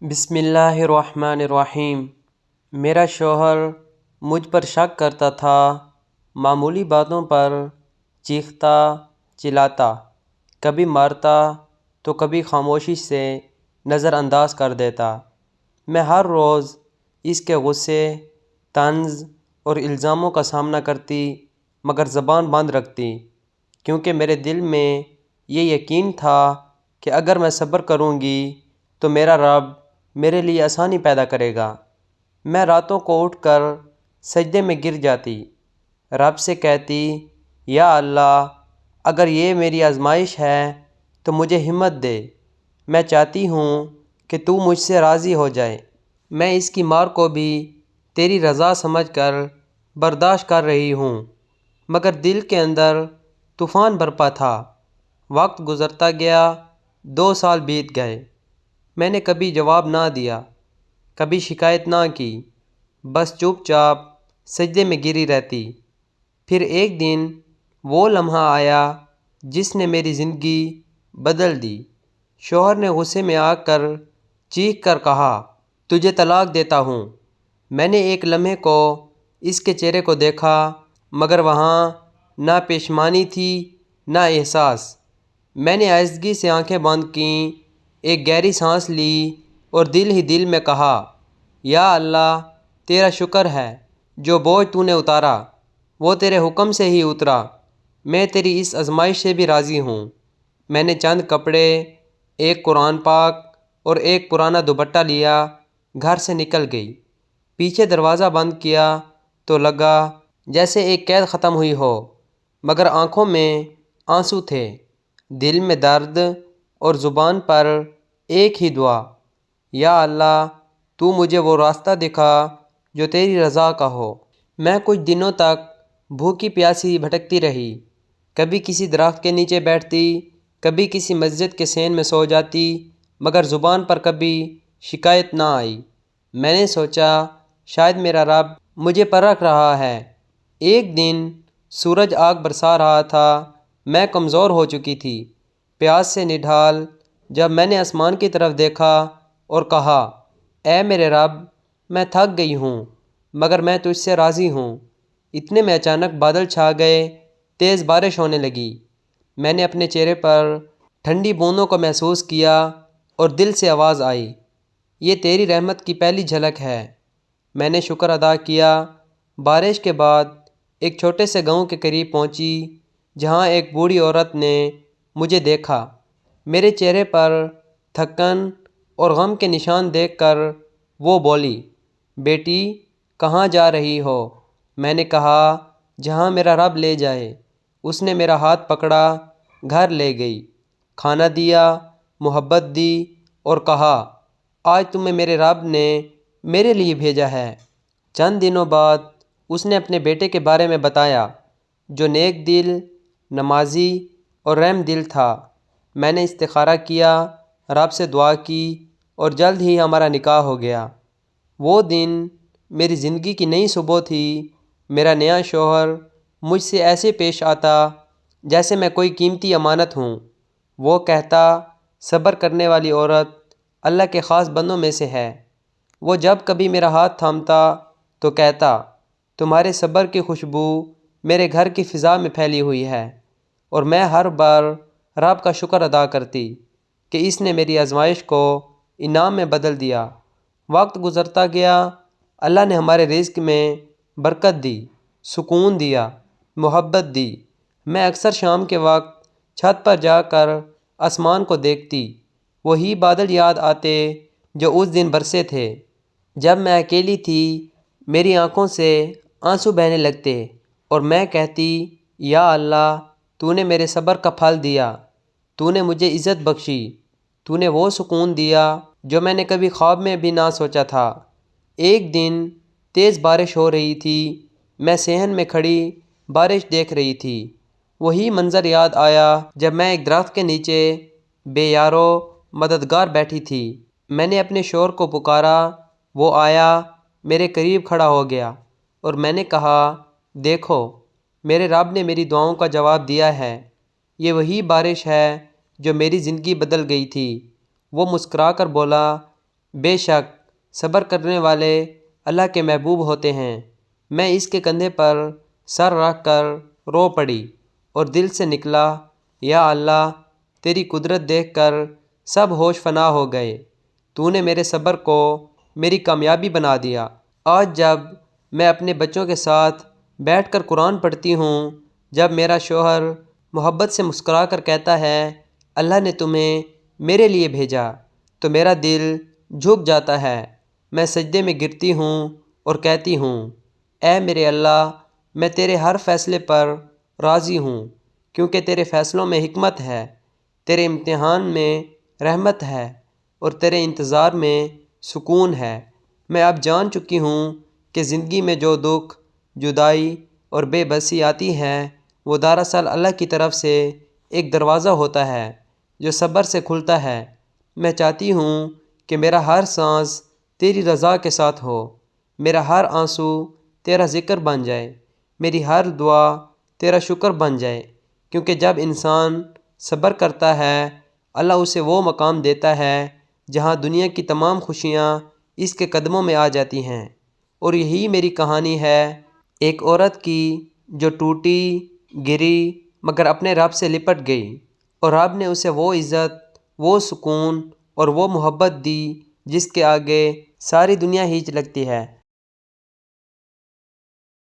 بسم اللہ الرحمن الرحیم۔ میرا شوہر مجھ پر شک کرتا تھا، معمولی باتوں پر چیختا چلاتا، کبھی مارتا تو کبھی خاموشی سے نظر انداز کر دیتا۔ میں ہر روز اس کے غصے، طنز اور الزاموں کا سامنا کرتی، مگر زبان بند رکھتی، کیونکہ میرے دل میں یہ یقین تھا کہ اگر میں صبر کروں گی تو میرا رب میرے لیے آسانی پیدا کرے گا۔ میں راتوں کو اٹھ کر سجدے میں گر جاتی، رب سے کہتی، یا اللہ، اگر یہ میری آزمائش ہے تو مجھے ہمت دے۔ میں چاہتی ہوں کہ تو مجھ سے راضی ہو جائے۔ میں اس کی مار کو بھی تیری رضا سمجھ کر برداشت کر رہی ہوں، مگر دل کے اندر طوفان برپا تھا۔ وقت گزرتا گیا، 2 سال بیت گئے۔ میں نے کبھی جواب نہ دیا، کبھی شکایت نہ کی، بس چپ چاپ سجدے میں گری رہتی۔ پھر ایک دن وہ لمحہ آیا جس نے میری زندگی بدل دی۔ شوہر نے غصے میں آ کر چیخ کر کہا، تجھے طلاق دیتا ہوں۔ میں نے ایک لمحے کو اس کے چہرے کو دیکھا، مگر وہاں نہ پشیمانی تھی نہ احساس۔ میں نے آہستگی سے آنکھیں بند کیں، ایک گہری سانس لی اور دل ہی دل میں کہا، یا اللہ، تیرا شکر ہے، جو بوجھ تو نے اتارا وہ تیرے حکم سے ہی اترا۔ میں تیری اس آزمائش سے بھی راضی ہوں۔ میں نے چند کپڑے، ایک قرآن پاک اور ایک پرانا دوپٹہ لیا، گھر سے نکل گئی۔ پیچھے دروازہ بند کیا تو لگا جیسے ایک قید ختم ہوئی ہو، مگر آنکھوں میں آنسو تھے، دل میں درد اور زبان پر ایک ہی دعا، یا اللہ، تو مجھے وہ راستہ دکھا جو تیری رضا کا ہو۔ میں کچھ دنوں تک بھوکی پیاسی بھٹکتی رہی، کبھی کسی درخت کے نیچے بیٹھتی، کبھی کسی مسجد کے صحن میں سو جاتی، مگر زبان پر کبھی شکایت نہ آئی۔ میں نے سوچا شاید میرا رب مجھے پرکھ رہا ہے۔ ایک دن سورج آگ برسا رہا تھا، میں کمزور ہو چکی تھی، پیاس سے نڈھال۔ جب میں نے آسمان کی طرف دیکھا اور کہا، اے میرے رب، میں تھک گئی ہوں، مگر میں تجھ سے راضی ہوں، اتنے میں اچانک بادل چھا گئے، تیز بارش ہونے لگی۔ میں نے اپنے چہرے پر ٹھنڈی بوندوں کو محسوس کیا اور دل سے آواز آئی، یہ تیری رحمت کی پہلی جھلک ہے۔ میں نے شکر ادا کیا۔ بارش کے بعد ایک چھوٹے سے گاؤں کے قریب پہنچی، جہاں ایک بوڑھی عورت نے مجھے دیکھا۔ میرے چہرے پر تھکن اور غم کے نشان دیکھ کر وہ بولی، بیٹی، کہاں جا رہی ہو؟ میں نے کہا، جہاں میرا رب لے جائے۔ اس نے میرا ہاتھ پکڑا، گھر لے گئی، کھانا دیا، محبت دی اور کہا، آج تمہیں میرے رب نے میرے لیے بھیجا ہے۔ چند دنوں بعد اس نے اپنے بیٹے کے بارے میں بتایا، جو نیک دل، نمازی اور رحم دل تھا۔ میں نے استخارہ کیا، رب سے دعا کی اور جلد ہی ہمارا نکاح ہو گیا۔ وہ دن میری زندگی کی نئی صبح تھی۔ میرا نیا شوہر مجھ سے ایسے پیش آتا جیسے میں کوئی قیمتی امانت ہوں۔ وہ کہتا، صبر کرنے والی عورت اللہ کے خاص بندوں میں سے ہے۔ وہ جب کبھی میرا ہاتھ تھامتا تو کہتا، تمہارے صبر کی خوشبو میرے گھر کی فضا میں پھیلی ہوئی ہے، اور میں ہر بار رب کا شکر ادا کرتی کہ اس نے میری آزمائش کو انعام میں بدل دیا۔ وقت گزرتا گیا، اللہ نے ہمارے رزق میں برکت دی، سکون دیا، محبت دی۔ میں اکثر شام کے وقت چھت پر جا کر آسمان کو دیکھتی، وہی بادل یاد آتے جو اس دن برسے تھے۔ جب میں اکیلی تھی، میری آنکھوں سے آنسو بہنے لگتے اور میں کہتی، یا اللہ، تو نے میرے صبر کا پھل دیا، تو نے مجھے عزت بخشی، تو نے وہ سکون دیا جو میں نے کبھی خواب میں بھی نہ سوچا تھا۔ ایک دن تیز بارش ہو رہی تھی، میں صحن میں کھڑی بارش دیکھ رہی تھی۔ وہی منظر یاد آیا جب میں ایک درخت کے نیچے بے یارو مددگار بیٹھی تھی۔ میں نے اپنے شوہر کو پکارا، وہ آیا، میرے قریب کھڑا ہو گیا اور میں نے کہا، دیکھو، میرے رب نے میری دعاؤں کا جواب دیا ہے۔ یہ وہی بارش ہے جو میری زندگی بدل گئی تھی۔ وہ مسکرا کر بولا، بے شک صبر کرنے والے اللہ کے محبوب ہوتے ہیں۔ میں اس کے کندھے پر سر رکھ کر رو پڑی اور دل سے نکلا، یا اللہ، تیری قدرت دیکھ کر سب ہوش فنا ہو گئے۔ تو نے میرے صبر کو میری کامیابی بنا دیا۔ آج جب میں اپنے بچوں کے ساتھ بیٹھ کر قرآن پڑھتی ہوں، جب میرا شوہر محبت سے مسکرا کر کہتا ہے اللہ نے تمہیں میرے لیے بھیجا، تو میرا دل جھک جاتا ہے۔ میں سجدے میں گرتی ہوں اور کہتی ہوں، اے میرے اللہ، میں تیرے ہر فیصلے پر راضی ہوں، کیونکہ تیرے فیصلوں میں حکمت ہے، تیرے امتحان میں رحمت ہے اور تیرے انتظار میں سکون ہے۔ میں اب جان چکی ہوں کہ زندگی میں جو دکھ، جدائی اور بے بسی آتی ہے، وہ دراصل اللہ کی طرف سے ایک دروازہ ہوتا ہے جو صبر سے کھلتا ہے۔ میں چاہتی ہوں کہ میرا ہر سانس تیری رضا کے ساتھ ہو، میرا ہر آنسو تیرا ذکر بن جائے، میری ہر دعا تیرا شکر بن جائے، کیونکہ جب انسان صبر کرتا ہے، اللہ اسے وہ مقام دیتا ہے جہاں دنیا کی تمام خوشیاں اس کے قدموں میں آ جاتی ہیں۔ اور یہی میری کہانی ہے، ایک عورت کی جو ٹوٹی، گری، مگر اپنے رب سے لپٹ گئی، اور رب نے اسے وہ عزت، وہ سکون اور وہ محبت دی جس کے آگے ساری دنیا ہیچ لگتی ہے۔